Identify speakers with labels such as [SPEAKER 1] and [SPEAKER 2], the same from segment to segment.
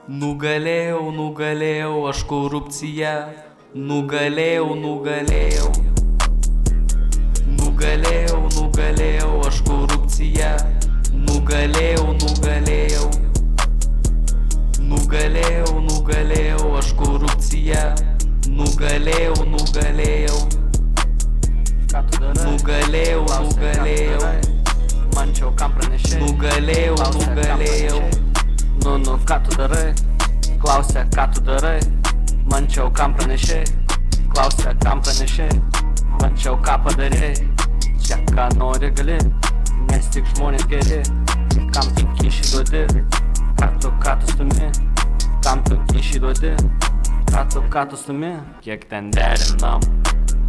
[SPEAKER 1] Nugalėjau, nugalėjau aš korupciją. Nugalėjau, nugalėjau. Nugalėjau, nugalėjau aš korupciją. Nugalėjau, nugalėjau. Nugalėjau, nugalėjau aš korupciją. Nugalėjau, nugalėjau. Nugalėjau, nugalėjau.
[SPEAKER 2] Mančiau, kam pranešėjai.
[SPEAKER 1] Nugalėjau, nugalėjau.
[SPEAKER 2] Nu, ką tu darai? Klausia, ką tu darai? Mančiau, kam pranešėjai. Klausia, kam pranešėjai. Mančiau, ką padarėjai. Čia ką nori gali, nes tik žmonės geri. Kam tu kyšį duodi? Ką tu stumi? Kam tu kyšį duodi? Ką tu stumi? Kiek ten derinam?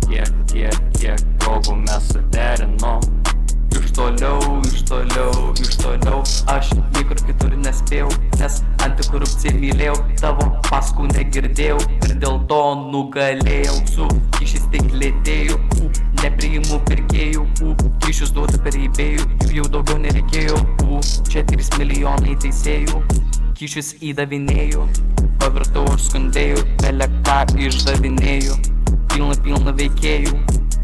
[SPEAKER 2] Kiek progų mes suderinom?
[SPEAKER 1] Iš toliau, aš niekur kitur nespėjau, nes antikorupciją mylėjau, tavo paskų negirdėjau ir dėl to nugalėjau. Su kyšiais tik lėtėjau, nepriimu pirkėjų, kyšius duodu per eBayų, jų jau daugiau nereikėjo. Čia 3 milijonai teisėjų, kyšius įdavinėjau, pavirtau aš skundėjau, beleką išdavinėjau. Pilna veikėjų,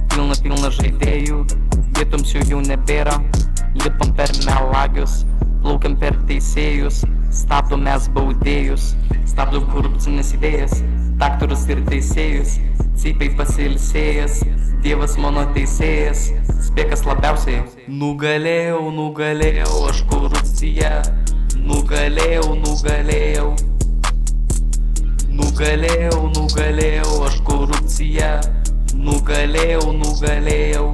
[SPEAKER 1] pilna žaidėjų, vietoms jau nebėra, lipam per melagius, plaukiam per teisėjus, stabdom mes baudėjus, stabdom korupcinės idėjas, daktarus ir teisėjus, cypiai pasilsėjęs, Dievas mano teisėjas, spėkas labiausiai. Nugalėjau, nugalėjau aš korupciją. Nugalėjau, nugalėjau. Nugalėjau, nugalėjau aš korupciją. Nugalėjau, nugalėjau.